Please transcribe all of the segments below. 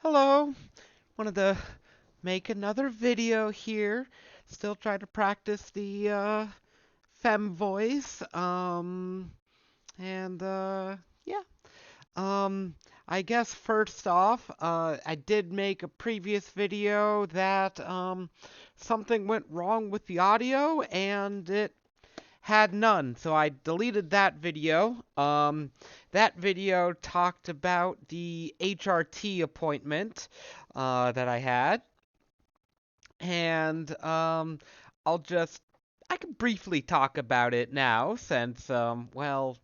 Hello, wanted to make another video here. Still trying to practice the fem voice. And yeah. Um, I guess first off, I did make a previous video that something went wrong with the audio and it had none, so I deleted that video. That video talked about the HRT appointment that I had, and I can briefly talk about it now since, well,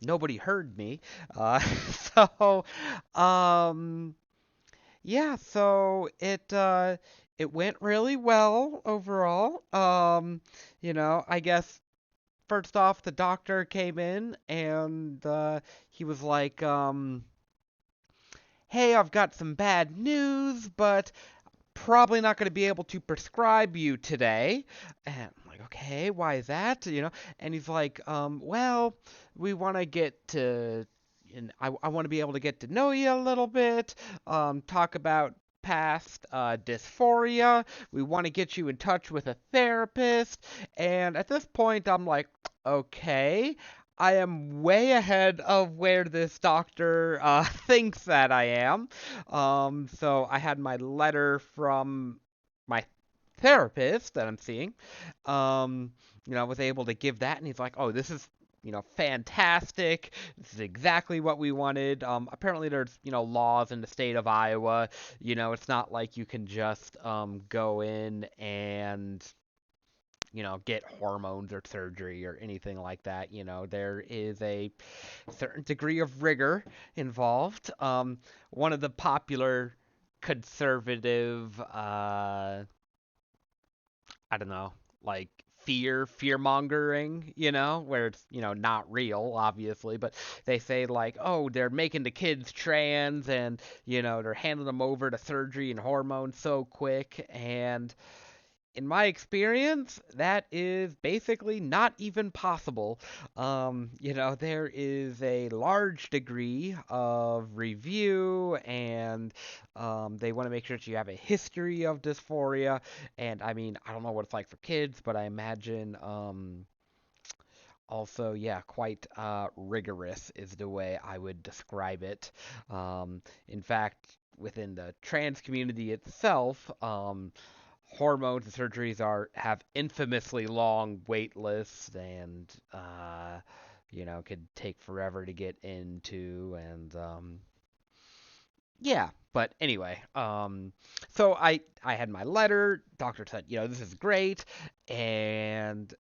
nobody heard me. So, um, yeah, so it went really well overall. I guess first off, the doctor came in and he was like, "Hey, I've got some bad news, but probably not going to be able to prescribe you today." And I'm like, "Okay, why is that?" And he's like, "Well, we want to get to, and I want to be able to get to know you a little bit, talk about." Past dysphoria. We want to get you in touch with a therapist. And at this point, I'm like, okay, I am way ahead of where this doctor thinks that I am. So I had my letter from my therapist that I'm seeing. Um, I was able to give that, and he's like, "Oh, this is." Fantastic. This is exactly what we wanted. Apparently, there's, laws in the state of Iowa. It's not like you can just go in and get hormones or surgery or anything like that. There is a certain degree of rigor involved. One of the popular conservative, I don't know, like fear mongering, where it's, not real, obviously, but they say like, oh, they're making the kids trans and, they're handing them over to surgery and hormones so quick. And in my experience, that is basically not even possible. There is a large degree of review, and they want to make sure that you have a history of dysphoria. And I mean, I don't know what it's like for kids, but I imagine also, yeah, quite rigorous is the way I would describe it. In fact, within the trans community itself, hormones and surgeries have infamously long wait lists and could take forever to get into and yeah, but anyway, so I had my letter. Doctor said, this is great, and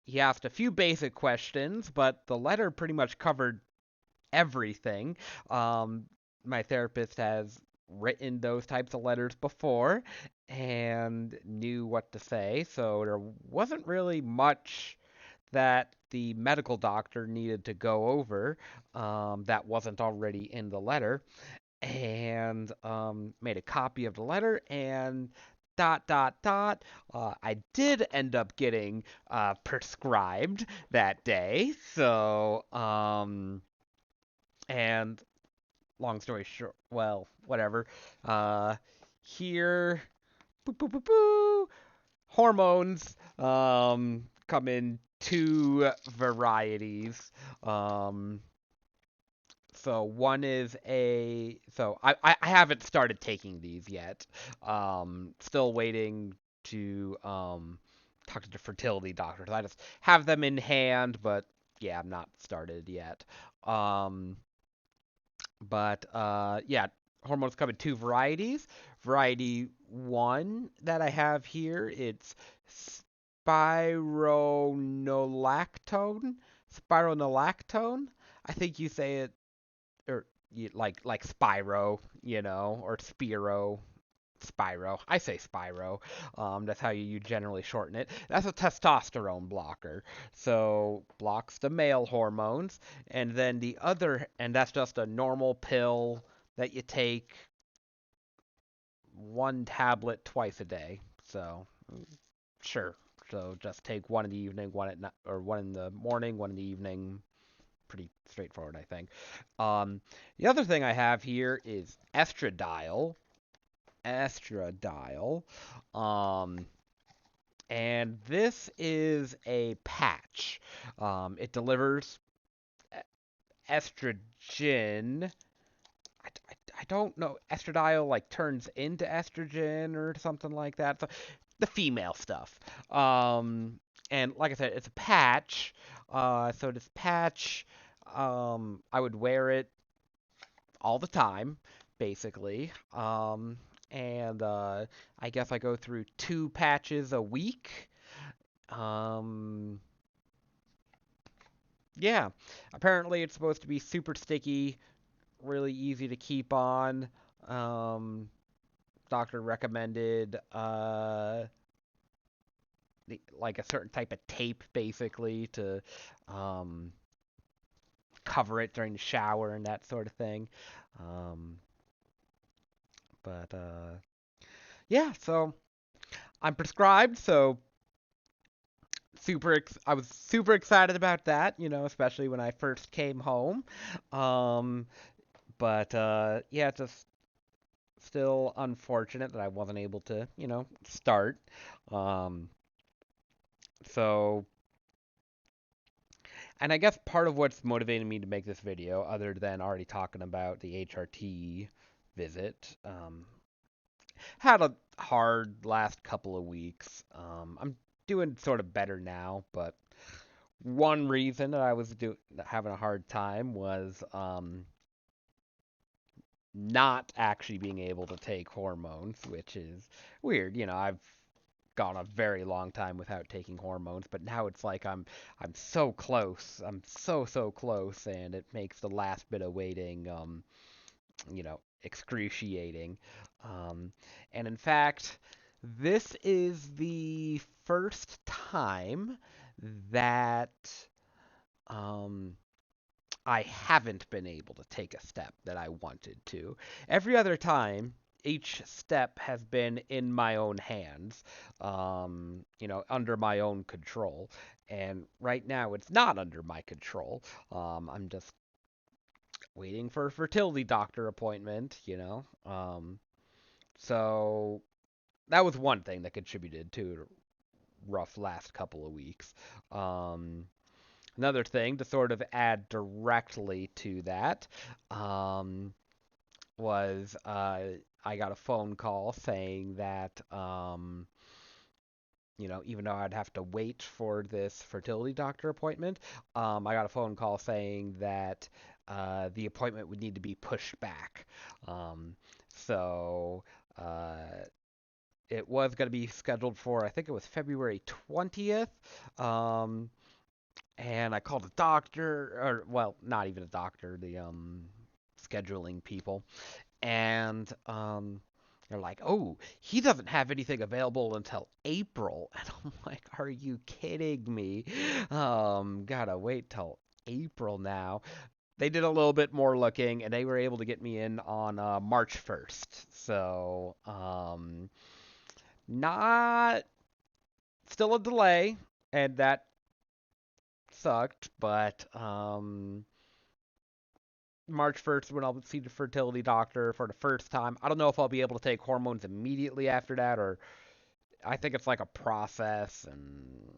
he asked a few basic questions, but the letter pretty much covered everything. Um, my therapist has written those types of letters before and knew what to say, so there wasn't really much that the medical doctor needed to go over that wasn't already in the letter, and made a copy of the letter and dot dot dot. I did end up getting prescribed that day, so and long story short, well, whatever. Uh, Here, boo, boo, boo, boo, hormones come in two varieties. Um, so one is I haven't started taking these yet. Still waiting to talk to the fertility doctors. I just have them in hand, but yeah, I'm not started yet. Um, but yeah, hormones come in two varieties. Variety one that I have here, it's spironolactone. Spironolactone. I think you say it or like Spyro, or Spiro. Spyro. I say Spyro. That's how you generally shorten it. That's a testosterone blocker. So blocks the male hormones. And then and that's just a normal pill that you take one tablet twice a day. So sure. So just take one in the evening, one at night, or one in the morning, one in the evening. pretty straightforward, I think. Um, the other thing I have here is estradiol. Estradiol. Um, and this is a patch. It delivers estrogen. I don't know. Estradiol like turns into estrogen or something like that. So the female stuff. And like I said, it's a patch. So this patch, I would wear it all the time, basically. And I guess I go through 2 patches a week. Um, yeah. Apparently, it's supposed to be super sticky, really easy to keep on. Um, Doctor recommended like a certain type of tape, basically, to um, cover it during the shower and that sort of thing. Um, but yeah, so I'm prescribed, so I was super excited about that, especially when I first came home. Um, but yeah, just still unfortunate that I wasn't able to, start. Um, so and I guess part of what's motivating me to make this video, other than already talking about the HRT visit, had a hard last couple of weeks. I'm doing sort of better now, but one reason that I was having a hard time was not actually being able to take hormones, which is weird. I've gone a very long time without taking hormones, but now it's like I'm so close. I'm so close, and it makes the last bit of waiting excruciating. Um and in fact, this is the first time that um I haven't been able to take a step that I wanted to. Every other time, each step has been in my own hands, under my own control. And right now, it's not under my control. I'm just waiting for a fertility doctor appointment. So that was one thing that contributed to a rough last couple of weeks. Um, Another thing to sort of add directly to that was I got a phone call saying that, even though I'd have to wait for this fertility doctor appointment, I got a phone call saying that the appointment would need to be pushed back. Um, so uh, it was going to be scheduled for, I think it was February 20th. Um, and I called a doctor, or well, not even a doctor, the scheduling people, and they're like, "Oh, he doesn't have anything available until April," and I'm like, "Are you kidding me? Gotta wait till April now." They did a little bit more looking, and they were able to get me in on March 1st. So, not still a delay, and that sucked, but March 1st when I'll see the fertility doctor for the first time. I don't know if I'll be able to take hormones immediately after that, or I think it's like a process, and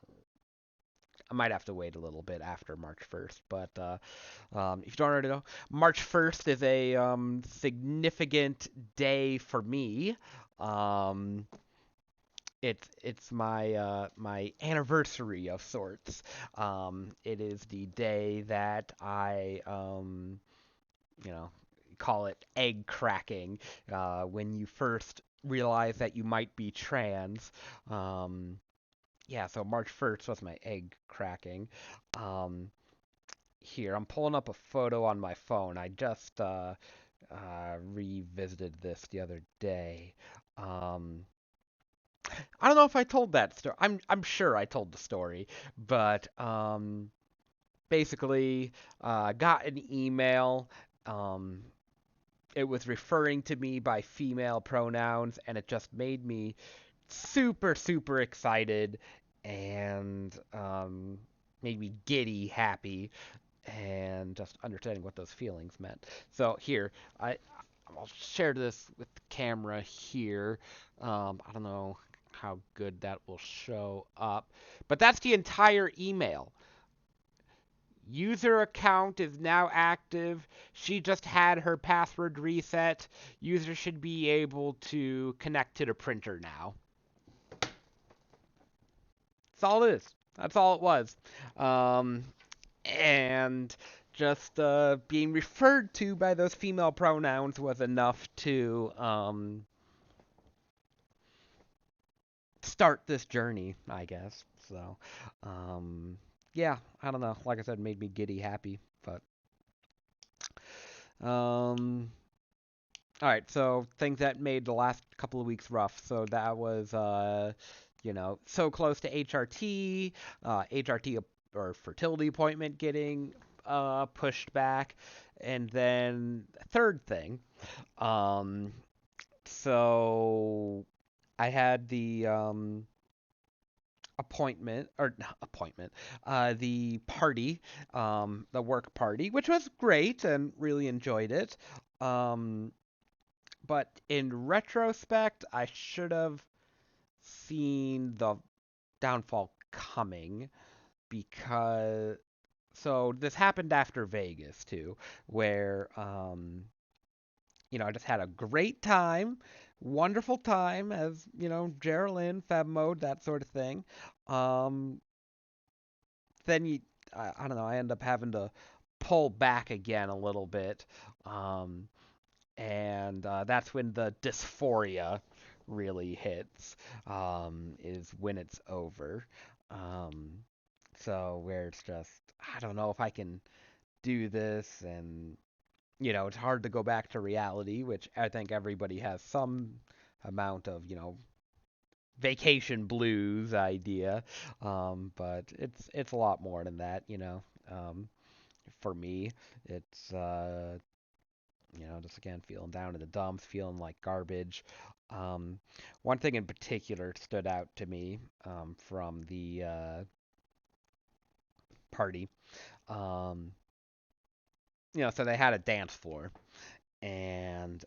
I might have to wait a little bit after March 1st. But if you don't already know, March 1st is a significant day for me. Um, it's my anniversary of sorts. It is the day that I you know, call it egg cracking, when you first realize that you might be trans. Um, yeah, so March 1st was my egg cracking. Um, Here, I'm pulling up a photo on my phone. I just revisited this the other day. Um, I don't know if I told that story. I'm sure I told the story, but basically, got an email. Um, it was referring to me by female pronouns, and it just made me super excited and made me giddy happy. and just understanding what those feelings meant. So here, I I'll share this with the camera here. I don't know how good that will show up, but that's the entire email. User account is now active. She just had her password reset. User should be able to connect to the printer now. That's all it is. That's all it was. Um, and just being referred to by those female pronouns was enough to start this journey, I guess. So, um, yeah, I don't know. Like I said, it made me giddy happy. But, all right. So things that made the last couple of weeks rough. So that was, so close to HRT, HRT or fertility appointment getting pushed back, and then third thing, um, so I had the appointment or not appointment, the party, the work party, which was great and really enjoyed it. Um, but in retrospect, I should have seen the downfall coming because so this happened after Vegas too, where I just had a great time, wonderful time as, Geraldine, Feb mode, that sort of thing. Um, then I don't know, I end up having to pull back again a little bit. Um, and that's when the dysphoria really hits, is when it's over. Um, so where it's just, I don't know if I can do this, and it's hard to go back to reality, which I think everybody has some amount of, vacation blues idea. But it's a lot more than that. For me, it's just again feeling down in the dumps, feeling like garbage. Um, One thing in particular stood out to me from the party. Um, so they had a dance floor, and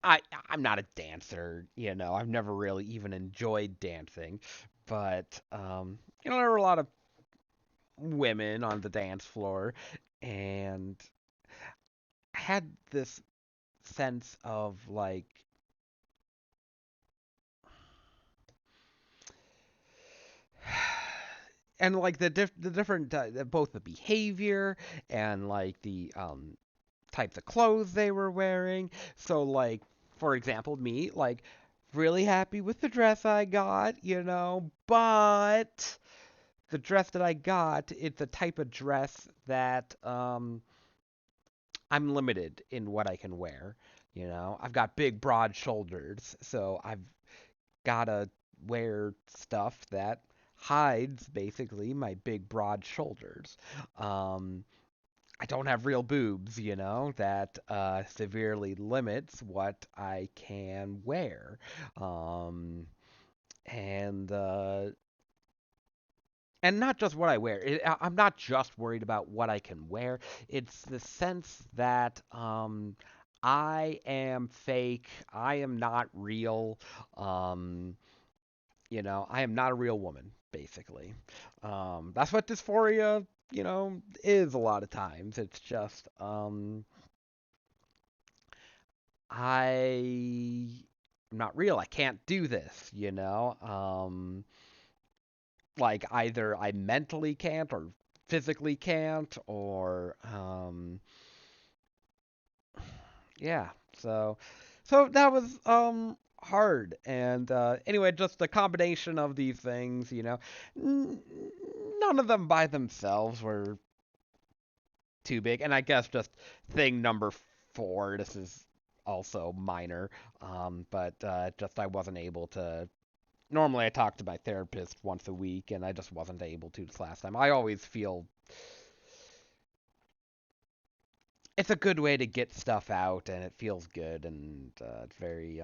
I I'm not a dancer, I've never really even enjoyed dancing, but there were a lot of women on the dance floor, and I had this sense of like and like the different both the behavior and like the types of clothes they were wearing. So like for example, me like really happy with the dress I got, but the dress that I got, it's a type of dress that I'm limited in what I can wear. I've got big, broad shoulders, so I've gotta wear stuff that hides basically my big, broad shoulders. Um, I don't have real boobs, that severely limits what I can wear. Um, and and not just what I wear. I'm not just worried about what I can wear. It's the sense that I am fake. I am not real. Um, I am not a real woman, basically. That's what dysphoria, is a lot of times. It's just I'm not real. I can't do this. Like either I mentally can't or physically can't or yeah. So that was hard, and anyway, just a combination of these things, n- none of them by themselves were too big, and I guess just thing number 4, this is also minor, but just I wasn't able to. Normally, I talk to my therapist once a week, and I just wasn't able to this last time. I always feel it's a good way to get stuff out, and it feels good, and it's very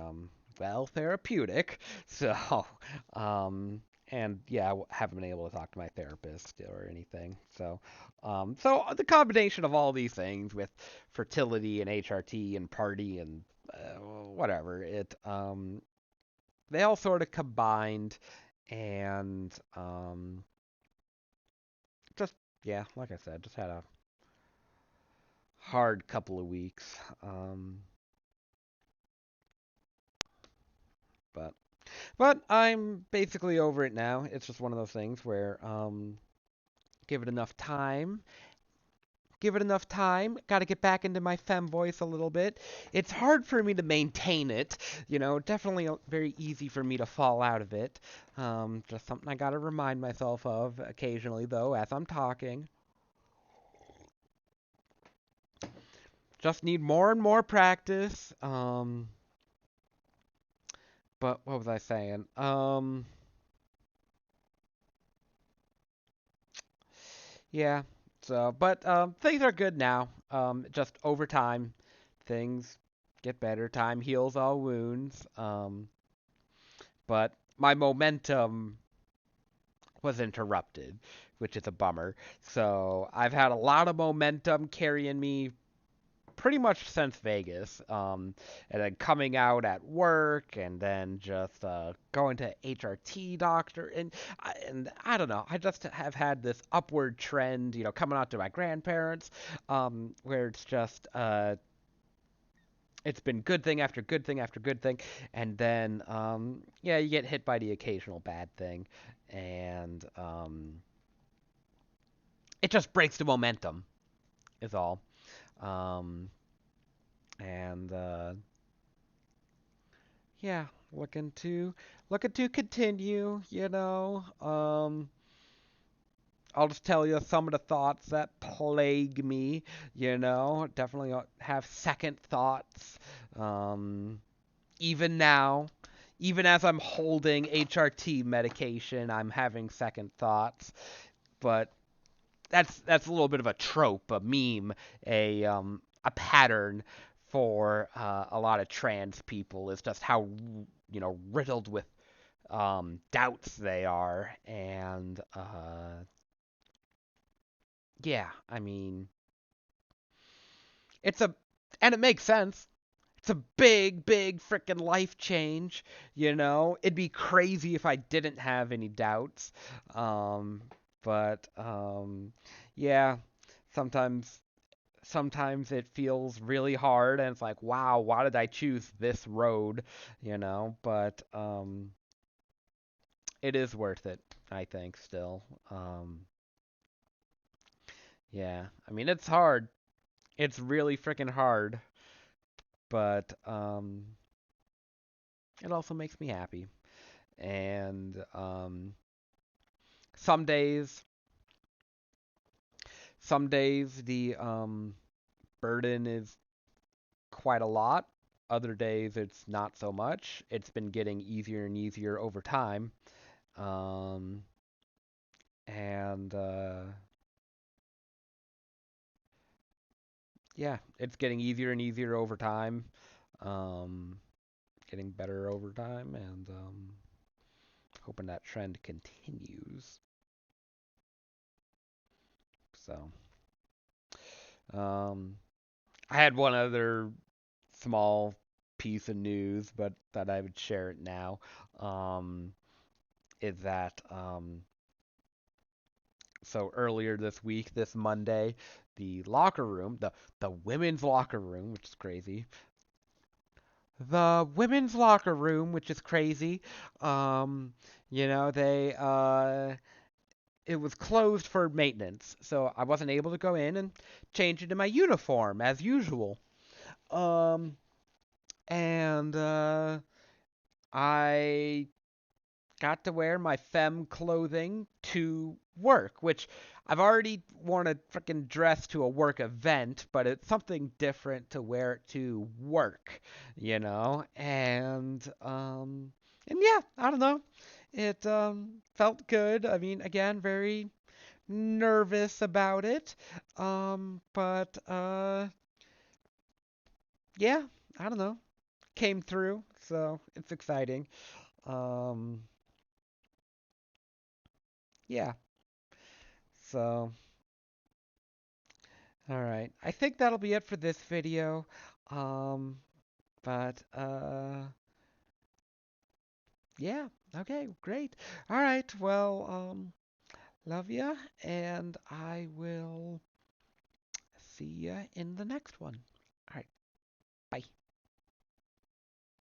therapeutic. So, um, And yeah, haven't been able to talk to my therapist or anything. So the combination of all these things with fertility and HRT and party and whatever, they all sort of combined, and just yeah, like I said, just had a hard couple of weeks. But I'm basically over it now. It's just one of those things where give it enough time. Give it enough time. Got to get back into my fem voice a little bit. It's hard for me to maintain it. Definitely very easy for me to fall out of it. Just something I got to remind myself of occasionally, though, as I'm talking. Just need more and more practice. But what was I saying? Yeah. But things are good now. Just over time, things get better. Time heals all wounds. But my momentum was interrupted, which is a bummer. So I've had a lot of momentum carrying me pretty much since Vegas, and then coming out at work, and then just going to HRT doctor, and I don't know, I just have had this upward trend, coming out to my grandparents, where it's just it's been good thing after good thing after good thing, and then yeah, you get hit by the occasional bad thing, and it just breaks the momentum, is all. Um, and Yeah, looking to continue, I'll just tell you some of the thoughts that plague me, definitely have second thoughts. Um, Even now, even as I'm holding HRT medication, I'm having second thoughts. But that's a little bit of a trope, a meme, a pattern for a lot of trans people is just how riddled with doubts they are, and yeah, I mean it's a and it makes sense. It's a big, big freaking life change, It'd be crazy if I didn't have any doubts. Um, but yeah, sometimes sometimes it feels really hard and it's like, wow, why did I choose this road, But it is worth it, I think, still. Yeah, I mean, it's hard. It's really freaking hard, but it also makes me happy. And some days, some days the burden is quite a lot. Other days it's not so much. It's been getting easier and easier over time. Um, and Yeah, it's getting easier and easier over time. Um, Getting better over time, and hoping that trend continues. So, um, I had one other small piece of news, but that I would share it now. Um, is that So earlier this week, this Monday, the women's locker room, which is crazy, the women's locker room, which is crazy. Um, they it was closed for maintenance, so I wasn't able to go in and change into my uniform as usual. Um, and I got to wear my femme clothing to work, which I've already worn a freaking dress to a work event, but it's something different to wear it to work, And yeah, I don't know. It felt good. I mean, again, very nervous about it. But yeah, I don't know. Came through, so it's exciting. Um Yeah. So, all right. I think that'll be it for this video. Um, but yeah. Okay, great. All right. Well, love ya, and I will see ya in the next one. All right. Bye.